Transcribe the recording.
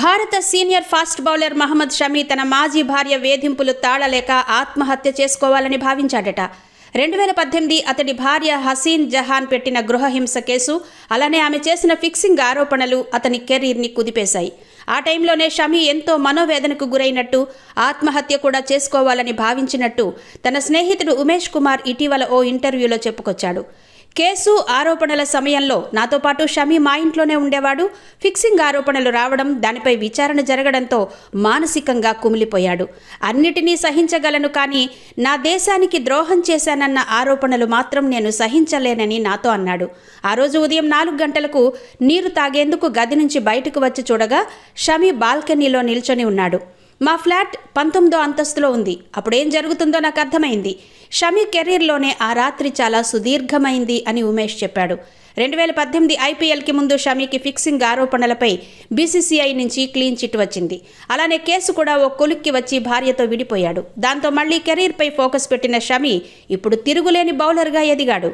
భారత senior fast bowler Mohammed Shami తన మాజీ భార్య వేధింపులు తాళలేక ఆత్మహత్య చేసుకోవాలని భావించాడట. 2018 అతడి భార్య హసీన్ జహాన్ పెట్టిన గృహహింస కేసు, అలానే ఆమె చేసిన ఫిక్సింగ్ ఆరోపణలు అతని కెరీర్ని కుదిపేశాయి. ఆ టైంలోనే షమి ఎంతో మనోవేదనకు గురైనట్టు, ఆత్మహత్య కూడా చేసుకోవాలని భావించినట్టు తన స్నేహితుడు ఉమేష్ కుమార్ ఇటీవల ఓ ఇంటర్వ్యూలో చెప్పుకొచ్చాడు. కేసు ఆరోపణల సమయంలో నాతో పాటు షమి మా ఇంట్లోనే ఉండేవాడు. ఫిక్సింగ్ ఆరోపణలు రావడం, దానిపై విచారణ జరగడంతో మానసికంగా కుమిలిపోయాడు. అన్నిటినీ సహించగలను, కానీ నా దేశానికి ద్రోహం చేశానన్న ఆరోపణలు మాత్రం నేను సహించలేనని నాతో అన్నాడు. ఆ రోజు ఉదయం 4 గంటలకు నీరు తాగేందుకు గది నుంచి బయటకు వచ్చి చూడగా షమి బాల్కనీలో నిల్చొని ఉన్నాడు. మా ఫ్లాట్ 19వ అంతస్తులో ఉంది. అప్పుడేం జరుగుతుందో నాకు అర్థమైంది. షమి కెరీర్లోనే ఆ రాత్రి చాలా సుదీర్ఘమైంది అని ఉమేష్ చెప్పాడు. 2018 ఐపీఎల్కి ముందు షమికి ఫిక్సింగ్ ఆరోపణలపై బీసీసీఐ నుంచి క్లీన్ చిట్ వచ్చింది. అలానే కేసు కూడా ఓ కొలిక్కి వచ్చి భార్యతో విడిపోయాడు. దాంతో మళ్లీ కెరీర్పై ఫోకస్ పెట్టిన షమి ఇప్పుడు తిరుగులేని బౌలర్గా ఎదిగాడు.